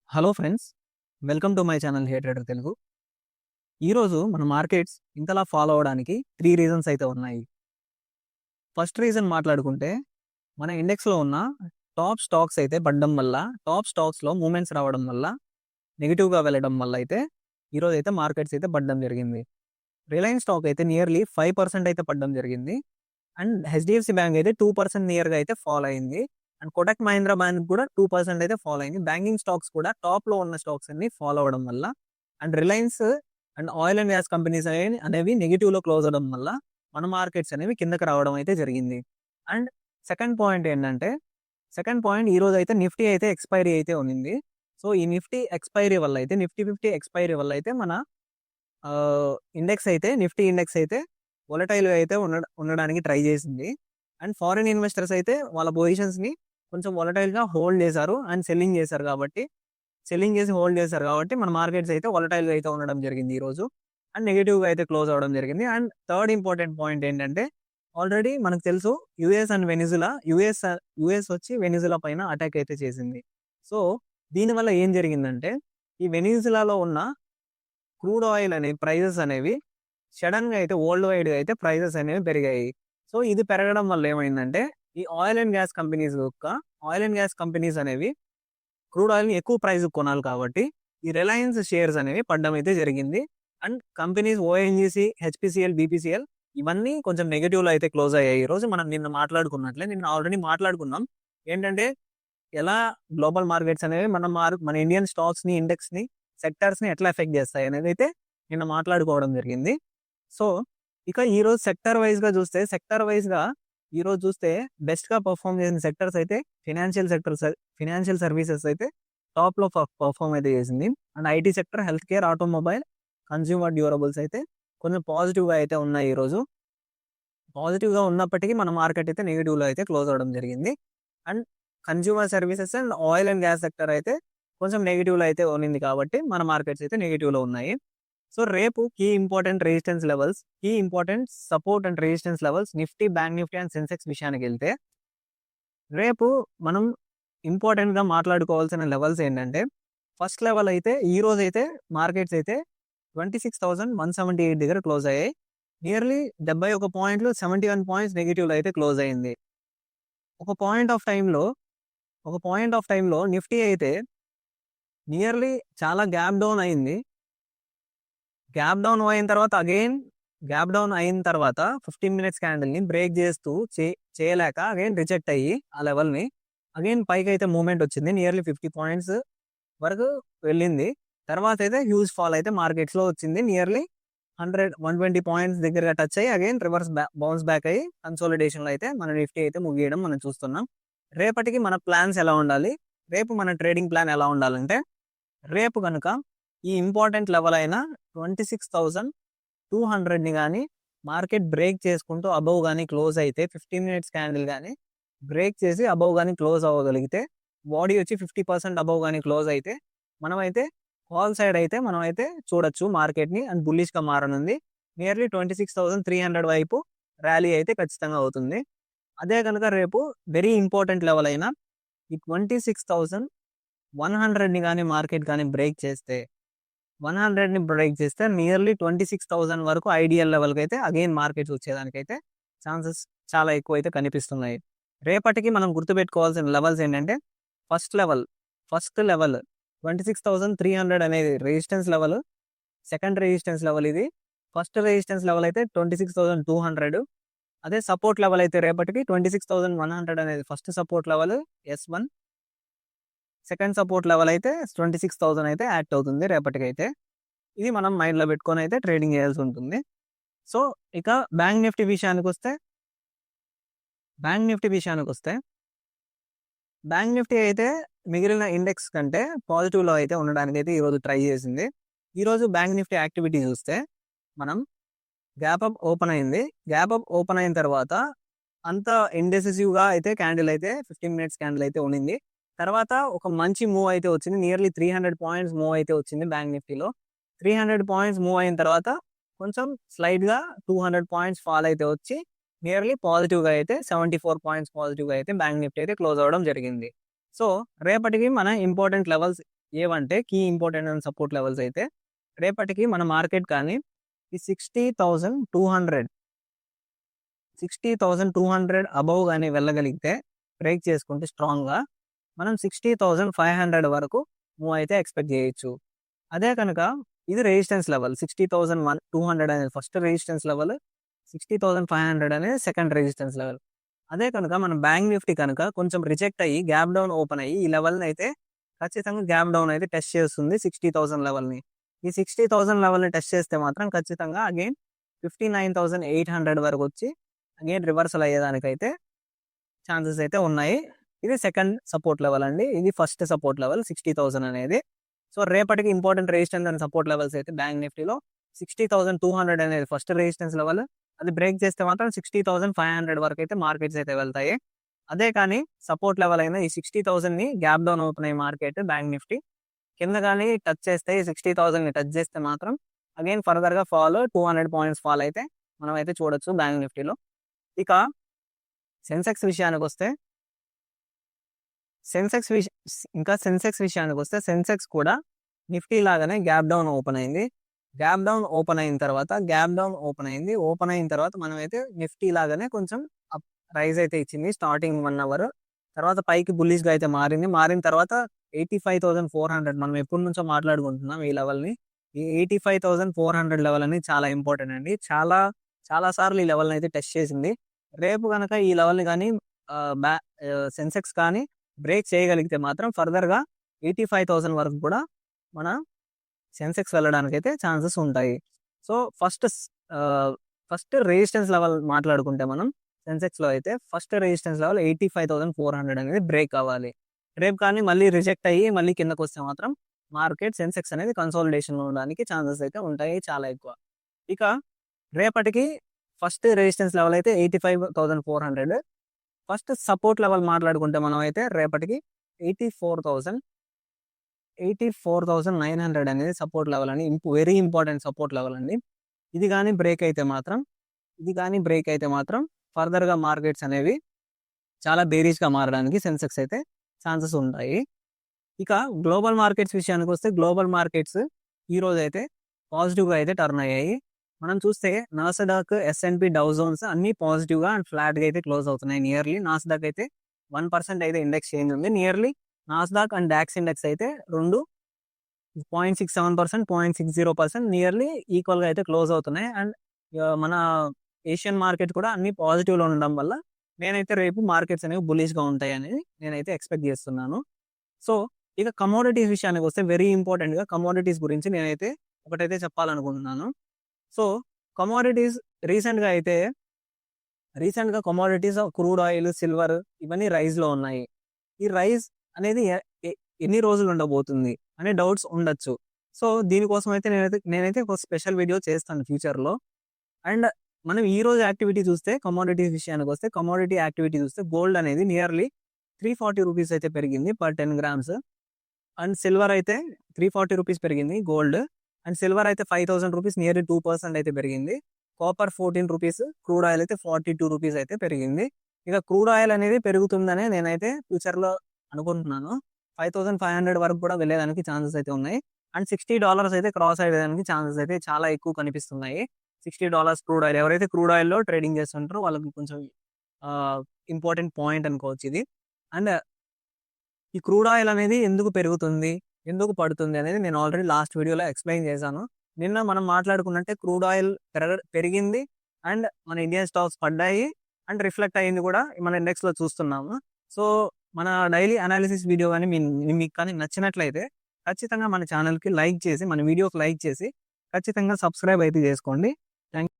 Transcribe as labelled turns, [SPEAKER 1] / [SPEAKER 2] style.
[SPEAKER 1] Hello friends, welcome to my channel hey trader Telugu. ఈరోజు మన markets ఇంతలా ఫాలో అవ్వడానికి 3 రీజన్స్ అయితే ఉన్నాయి. ఫస్ట్ రీజన్ మాట్లాడుకుంటే మన ఇండెక్స్‌లో ఉన్న టాప్ స్టాక్స్ అయితే పడడం వల్ల, టాప్ స్టాక్స్‌లో మూవ్‌మెంట్స్ రావడం వల్ల, నెగెటివ్‌గా వెళ్ళడం వల్ల అయితే ఈరోజైతే మార్కెట్స్ అయితే పడడం జరిగింది. రిలయన్స్ స్టాక్ అయితే నియర్లీ 5% అయితే పడడం జరిగింది. అండ్ హెచ్‌డిఎఫ్‌సి బ్యాంక్ అయితే 2% నియర్‌గా అయితే ఫాల్ అయింది. అండ్ కోటక్ మహీంద్రా బ్యాంక్ కూడా 2% అయితే ఫాల్ అయింది. బ్యాంకింగ్ స్టాక్స్ కూడా టాప్‌లో ఉన్న స్టాక్స్ అన్ని ఫాలో అవ్వడం వల్ల and Reliance and oil and gas companies అనేవి నెగెటివ్‌లో క్లోజ్ అవ్వడం వల్ల మన మార్కెట్స్ అనేవి కిందకి రావడం అయితే జరిగింది. అండ్ సెకండ్ పాయింట్ ఏంటంటే, సెకండ్ పాయింట్ ఈరోజు అయితే నిఫ్టీ అయితే ఎక్స్‌పైరీ అయితే ఉన్నింది. సో, ఈ నిఫ్టీ ఎక్స్‌పైరీ వల్ల అయితే నిఫ్టీ 50 ఎక్స్‌పైరీ వల్ల అయితే మన ఇండెక్స్ అయితే నిఫ్టీ ఇండెక్స్ అయితే వోలటైల్‌గా అయితే ఉండడానికి ట్రై చేసింది. అండ్ ఫారిన్ ఇన్వెస్టర్స్ అయితే వాళ్ళ పొజిషన్స్‌ని కొంచెం వోలటైల్‌గా హోల్డ్ చేశారు అండ్ సెల్లింగ్ చేసి హోల్డ్ చేశారు కాబట్టి మన మార్కెట్స్ అయితే వోలటైల్‌గా అయితే ఉండడం జరిగింది ఈరోజు. అండ్ నెగెటివ్‌గా అయితే క్లోజ్ అవ్వడం జరిగింది. అండ్ థర్డ్ ఇంపార్టెంట్ పాయింట్ ఏంటంటే, ఆల్రెడీ మనకు తెలుసు యూఎస్ అండ్ వెనిజులా యూఎస్ వచ్చి వెనిజులా పైన అటాక్ అయితే చేసింది. సో, దీనివల్ల ఏం జరిగిందంటే, ఈ వెనిజులాలో ఉన్న క్రూడ్ ఆయిల్ అనే ప్రైజెస్ అనేవి సడెన్‌గా అయితే వరల్డ్ వైడ్‌గా అయితే ప్రైజెస్ అనేవి పెరిగాయి. సో, ఇది పెరగడం వల్ల ఏమైందంటే, ఈ ఆయిల్ అండ్ గ్యాస్ కంపెనీస్ అనేవి క్రూడ్ ఆయిల్‌ని ఎక్కువ ప్రైస్‌కి కొనాలి కాబట్టి, ఈ రిలయన్స్ షేర్స్ అనేవి పడడం అయితే జరిగింది. And companies ONGC, HPCL, BPCL ఇవన్నీ కొంచెం నెగెటివ్‌లో అయితే క్లోజ్ అయ్యాయి. ఈరోజు మనం నిన్న ఆల్రెడీ మాట్లాడుకున్నాం. ఏంటంటే, ఎలా గ్లోబల్ మార్కెట్స్ అనేవి మన ఇండియన్ స్టాక్స్‌ని, ఇండెక్స్‌ని, సెక్టార్స్‌ని ఎట్లా ఎఫెక్ట్ చేస్తాయి అనేదైతే నిన్న మాట్లాడుకోవడం జరిగింది. సో, ఇక ఈరోజు సెక్టార్ వైస్‌గా ఈరోజు చూస్తే బెస్ట్‌గా పెర్ఫార్మ్ చేసిన సెక్టార్స్ అయితే ఫినాన్షియల్ సర్వీసెస్ అయితే టాప్‌లో పెర్ఫార్మ్ అయితే చేసింది. And IT sector, health care, automobile, consumer durables అయితే కొంచెం పాజిటివ్‌గా అయితే ఉన్నాయి ఈరోజు. పాజిటివ్‌గా ఉన్నప్పటికీ మన మార్కెట్ అయితే నెగెటివ్‌లో అయితే క్లోజ్ అవ్వడం జరిగింది. And consumer services and oil and gas sector అయితే కొంచెం నెగెటివ్‌లో అయితే ఉన్నింది కాబట్టి మన మార్కెట్స్ అయితే నెగెటివ్‌లో ఉన్నాయి. సో, రేపు key important support and resistance levels Nifty, bank Nifty and Sensex విషయానికెళ్తే, రేపు మనం ఇంపార్టెంట్‌గా మాట్లాడుకోవాల్సిన లెవెల్స్ ఏంటంటే, ఫస్ట్ లెవెల్ అయితే ఈరోజైతే మార్కెట్స్ అయితే 26,178 దగ్గర క్లోజ్ అయ్యాయి. నియర్లీ 71 పాయింట్లు, 71 పాయింట్స్ నెగెటివ్‌లో అయితే క్లోజ్ అయింది. ఒక పాయింట్ ఆఫ్ టైమ్‌లో నిఫ్టీ అయితే నియర్లీ చాలా గ్యాప్ డౌన్ అయింది. గ్యాప్ డౌన్ అయిన తర్వాత 15 మినిట్స్ క్యాండిల్‌ని బ్రేక్ చేస్తూ చేయలేక రిజెక్ట్ అయ్యి ఆ లెవెల్‌ని పైకైతే మూవ్‌మెంట్ వచ్చింది. నియర్లీ 50 పాయింట్స్ వరకు వెళ్ళింది. తర్వాత అయితే హ్యూజ్ ఫాల్ అయితే మార్కెట్స్‌లో వచ్చింది. నియర్లీ 120 పాయింట్స్ దగ్గరగా టచ్ అయ్యి రివర్స్ బౌన్స్ బ్యాక్ అయ్యి కన్సాలిడేషన్‌లో అయితే మన నిఫ్టీ అయితే ముగియడం మనం చూస్తున్నాం. రేపటికి మన ప్లాన్స్ ఎలా ఉండాలి? రేపు మన ట్రేడింగ్ ప్లాన్ ఎలా ఉండాలంటే, రేపు గనుక ఈ ఇంపార్టెంట్ లెవెల్ అయిన 26,200ని గాని మార్కెట్ బ్రేక్ చేసుకుంటూ అబోవ్ గాని క్లోజ్ అయితే 15 మినిట్స్ క్యాండిల్ గాని బ్రేక్ చేసి అబోవ్ గాని క్లోజ్ అవ్వగలిగితే, బాడీ వచ్చి 50% అబోవ్ గాని క్లోజ్ అయితే, మనమైతే కాల్ సైడ్ అయితే మనమైతే చూడొచ్చు మార్కెట్‌ని అండ్ బుల్లిష్‌గా మారనుంది. నియర్లీ 26,300 వైపు ర్యాలీ అయితే ఖచ్చితంగా అవుతుంది. అదే గనుక రేపు వెరీ ఇంపార్టెంట్ లెవెల్ అయిన ఈ 26,100ని గాని మార్కెట్ గాని బ్రేక్ చేస్తే, 100ని బ్రేక్ చేస్తే నియర్లీ 26,000 వరకు ఐడియల్ లెవెల్‌కి అయితే మార్కెట్స్ వచ్చేదానికైతే ఛాన్సెస్ చాలా ఎక్కువైతే కనిపిస్తున్నాయి. రేపటికి మనం గుర్తుపెట్టుకోవాల్సిన లెవెల్స్ ఏంటంటే, ఫస్ట్ లెవెల్ 26,300 అనేది resistance level. Second resistance level ఇది. ఫస్ట్ రెసిస్టెన్స్ లెవెల్ అయితే 26,200. అదే సపోర్ట్ లెవెల్ అయితే రేపటికి 26,100 అనేది first support level S1. Second support level అయితే 26,000 అయితే యాక్ట్ అవుతుంది రేపటికైతే. ఇది మనం మైండ్‌లో పెట్టుకొని అయితే ట్రేడింగ్ చేయాల్సి ఉంటుంది. సో, ఇక బ్యాంక్ నిఫ్టీ విషయానికొస్తే, బ్యాంక్ నిఫ్టీ అయితే మిగిలిన ఇండెక్స్ కంటే పాజిటివ్‌లో అయితే ఉండడానికైతే ఈరోజు ట్రై చేసింది. ఈరోజు బ్యాంక్ నిఫ్టీ యాక్టివిటీ చూస్తే, మనం గ్యాప్ అప్ ఓపెన్ అయింది. గ్యాప్ అప్ ఓపెన్ అయిన తర్వాత అంత ఇండెసిసివ్‌గా అయితే క్యాండిల్ అయితే 15 మినిట్స్ క్యాండిల్ అయితే ఉన్నింది. తర్వాత ఒక మంచి మూవ్ అయితే వచ్చింది. నియర్లీ 300 పాయింట్స్ మూవ్ అయితే వచ్చింది బ్యాంక్ నిఫ్టీలో. 300 పాయింట్స్ మూవ్ అయిన తర్వాత కొంచెం స్లైట్‌గా 200 పాయింట్స్ ఫాల్ అయితే వచ్చి నియర్లీ పాజిటివ్‌గా అయితే 74 పాయింట్స్ పాజిటివ్‌గా అయితే బ్యాంక్ నిఫ్టీ అయితే క్లోజ్ అవ్వడం జరిగింది. సో, రేపటికి మన ఇంపార్టెంట్ లెవెల్స్ ఏవంటే key important and support levels అయితే రేపటికి మన మార్కెట్ కానీ ఈ 60,200 అబవ్ కానీ వెళ్ళగలిగితే బ్రేక్ చేసుకుంటే స్ట్రాంగ్గా మనం 60,500 వరకు మూవ్ అయితే ఎక్స్పెక్ట్ చేయొచ్చు. అదే కనుక ఇది రెసిస్టెన్స్ లెవెల్ 60,200 అనేది ఫస్ట్ రెసిస్టెన్స్ లెవెల్, 60,500 అనేది సెకండ్ రెసిస్టెన్స్ లెవెల్. అదే కనుక మన బ్యాంక్ నిఫ్టీ కనుక కొంచెం రిజెక్ట్ అయ్యి గ్యాప్ డౌన్ ఓపెన్ అయ్యి ఈ లెవెల్ని అయితే ఖచ్చితంగా గ్యాప్ డౌన్ అయితే టెస్ట్ చేస్తుంది 60,000 లెవెల్ని. ఈ 60,000 లెవెల్ని టెస్ట్ చేస్తే మాత్రం ఖచ్చితంగా అగైన్ 59,800 వరకు వచ్చి అగైన్ రివర్సల్ అయ్యేదానికైతే ఛాన్సెస్ అయితే ఉన్నాయి. ఇది సెకండ్ సపోర్ట్ లెవెల్ అండి. ఇది ఫస్ట్ సపోర్ట్ లెవెల్ 60,000 అనేది. సో రేపటికి important resistance and support levels అయితే బ్యాంక్ నిఫ్టీలో 60,200 అనేది ఫస్ట్ రెసిస్టెన్స్ లెవెల్. అది బ్రేక్ చేస్తే మాత్రం 60,500 వరకు అయితే మార్కెట్స్ అయితే వెళ్తాయి. అదే కానీ సపోర్ట్ లెవెల్ అయినా ఈ 60,000ని గ్యాప్ డౌన్ అవుతున్నాయి మార్కెట్ బ్యాంక్ నిఫ్టీ కింద కానీ టచ్ చేస్తే ఈ 60,000ని టచ్ చేస్తే మాత్రం అగైన్ ఫర్దర్గా ఫాల్ 200 పాయింట్స్ ఫాల్ అయితే మనం అయితే చూడొచ్చు బ్యాంక్ నిఫ్టీలో. ఇక సెన్సెక్స్ విషయానికి వస్తే సెన్సెక్స్ విషయానికి వస్తే సెన్సెక్స్ కూడా నిఫ్టీ లాగానే గ్యాప్ డౌన్ ఓపెన్ అయింది. గ్యాప్ డౌన్ ఓపెన్ అయిన తర్వాత మనం అయితే నిఫ్టీ లాగానే కొంచెం రైజ్ అయితే ఇచ్చింది స్టార్టింగ్ 1 అవర్. తర్వాత పైకి బుల్లిష్గా అయితే మారిన తర్వాత 85,400 మనం ఎప్పటి నుంచో మాట్లాడుకుంటున్నాం ఈ లెవెల్ని. ఈ 85,400 లెవెల్ అనేది చాలా ఇంపార్టెంట్ అండి. చాలా సార్లు ఈ లెవెల్ని అయితే టెస్ట్ చేసింది. రేపు కనుక ఈ లెవెల్ని కానీ సెన్సెక్స్ కానీ బ్రేక్ చేయగలిగితే మాత్రం ఫర్దర్గా 85,000 వరకు కూడా మన సెన్సెక్స్ వెళ్ళడానికి అయితే ఛాన్సెస్ ఉంటాయి. సో ఫస్ట్ రెసిస్టెన్స్ లెవెల్ మాట్లాడుకుంటే మనం సెన్సెక్స్లో అయితే ఫస్ట్ రెసిస్టెన్స్ లెవెల్ 85,400 అనేది బ్రేక్ అవ్వాలి. రేపు కానీ మళ్ళీ రిజెక్ట్ అయ్యి మళ్ళీ కిందకు వస్తే మాత్రం మార్కెట్ సెన్సెక్స్ అనేది కన్సాలిడేషన్ ఉండడానికి ఛాన్సెస్ అయితే ఉంటాయి చాలా ఎక్కువ. ఇక రేపటికి ఫస్ట్ రెసిస్టెన్స్ లెవెల్ అయితే 85,400. ఫస్ట్ సపోర్ట్ లెవెల్ మాట్లాడుకుంటే మనం అయితే రేపటికి 84,900 అనేది సపోర్ట్ లెవెల్ అని వెరీ ఇంపార్టెంట్ సపోర్ట్ లెవెల్ అండి. ఇది కానీ బ్రేక్ అయితే మాత్రం ఫర్దర్గా మార్కెట్స్ అనేవి చాలా బేరీస్గా మారడానికి సెన్సెక్స్ అయితే ఛాన్సెస్ ఉంటాయి. ఇక గ్లోబల్ మార్కెట్స్ విషయానికి వస్తే గ్లోబల్ మార్కెట్స్ ఈరోజు అయితే పాజిటివ్గా అయితే టర్న్ అయ్యాయి. మనం చూస్తే నాస్డాక్, S&P, డౌ జోన్స్ అన్ని పాజిటివ్గా అండ్ ఫ్లాట్గా అయితే క్లోజ్ అవుతున్నాయి. నియర్లీ నాస్డాక్ అయితే 1% అయితే ఇండెక్స్ చేంజ్ ఉంది. Nearly Nasdaq and DAX index అయితే 0.67%, 0.60% నియర్లీ ఈక్వల్గా అయితే క్లోజ్ అవుతున్నాయి. అండ్ మన ఏషియన్ మార్కెట్ కూడా అన్ని పాజిటివ్లో ఉండడం వల్ల నేనైతే రేపు మార్కెట్స్ అనేవి బులిష్గా ఉంటాయి అనేది నేనైతే ఎక్స్పెక్ట్ చేస్తున్నాను. సో ఇక కమోడిటీస్ విషయానికి వస్తే వెరీ ఇంపార్టెంట్గా కమోడిటీస్ గురించి నేనైతే ఒకటైతే చెప్పాలనుకుంటున్నాను. సో కమోడిటీస్ రీసెంట్గా కమోడిటీస్ క్రూడ్ ఆయిల్, సిల్వర్ ఇవన్నీ రైజ్లో ఉన్నాయి. ఈ రైజ్ అనేది ఎన్ని రోజులు ఉండబోతుంది అనే డౌట్స్ ఉండొచ్చు. సో దీనికోసం అయితే నేనైతే ఒక స్పెషల్ వీడియో చేస్తాను ఫ్యూచర్లో. అండ్ మనం ఈ రోజు యాక్టివిటీ చూస్తే కమోడిటీస్ విషయానికి వస్తే కమోడిటీ యాక్టివిటీ చూస్తే గోల్డ్ అనేది నియర్లీ 340 రూపీస్ అయితే పెరిగింది పర్ 10 grams. అండ్ సిల్వర్ అయితే 340 రూపీస్ పెరిగింది గోల్డ్. అండ్ సిల్వర్ అయితే 5,000 రూపీస్ నియర్లీ 2% అయితే పెరిగింది. కాపర్ 14 రూపీస్, క్రూడ్ ఆయిల్ అయితే 42 రూపీస్ అయితే పెరిగింది. ఇక క్రూడ్ ఆయిల్ అనేది పెరుగుతుందనే నేనైతే ఫ్యూచర్లో అనుకుంటున్నాను. 5,500 వరకు కూడా వెళ్ళేదానికి ఛాన్సెస్ అయితే ఉన్నాయి. అండ్ $60 అయితే క్రాస్ అయ్యేదానికి ఛాన్సెస్ అయితే చాలా ఎక్కువ కనిపిస్తున్నాయి. $60 క్రూడ్ ఆయిల్ ఎవరైతే క్రూడ్ ఆయిల్లో ట్రేడింగ్ చేస్తుంటారో వాళ్ళకి కొంచెం ఇంపార్టెంట్ పాయింట్ అనుకోవచ్చు ఇది. అండ్ ఈ క్రూడ్ ఆయిల్ అనేది ఎందుకు పెరుగుతుంది, ఎందుకు పడుతుంది అనేది నేను ఆల్రెడీ లాస్ట్ వీడియోలో ఎక్స్ప్లెయిన్ చేశాను. నిన్న మనం మాట్లాడుకున్నట్టే క్రూడ్ ఆయిల్ పెరిగింది అండ్ మన ఇండియన్ స్టాక్స్ పడ్డాయి అండ్ రిఫ్లెక్ట్ అయ్యింది కూడా మన ఇండెక్స్లో చూస్తున్నాము. సో మన డైలీ అనాలిసిస్ వీడియో కానీ మీకు కానీ నచ్చినట్లయితే ఖచ్చితంగా మన ఛానల్కి లైక్ చేసి, మన వీడియోకి లైక్ చేసి ఖచ్చితంగా సబ్స్క్రైబ్ అయితే చేసుకోండి. థ్యాంక్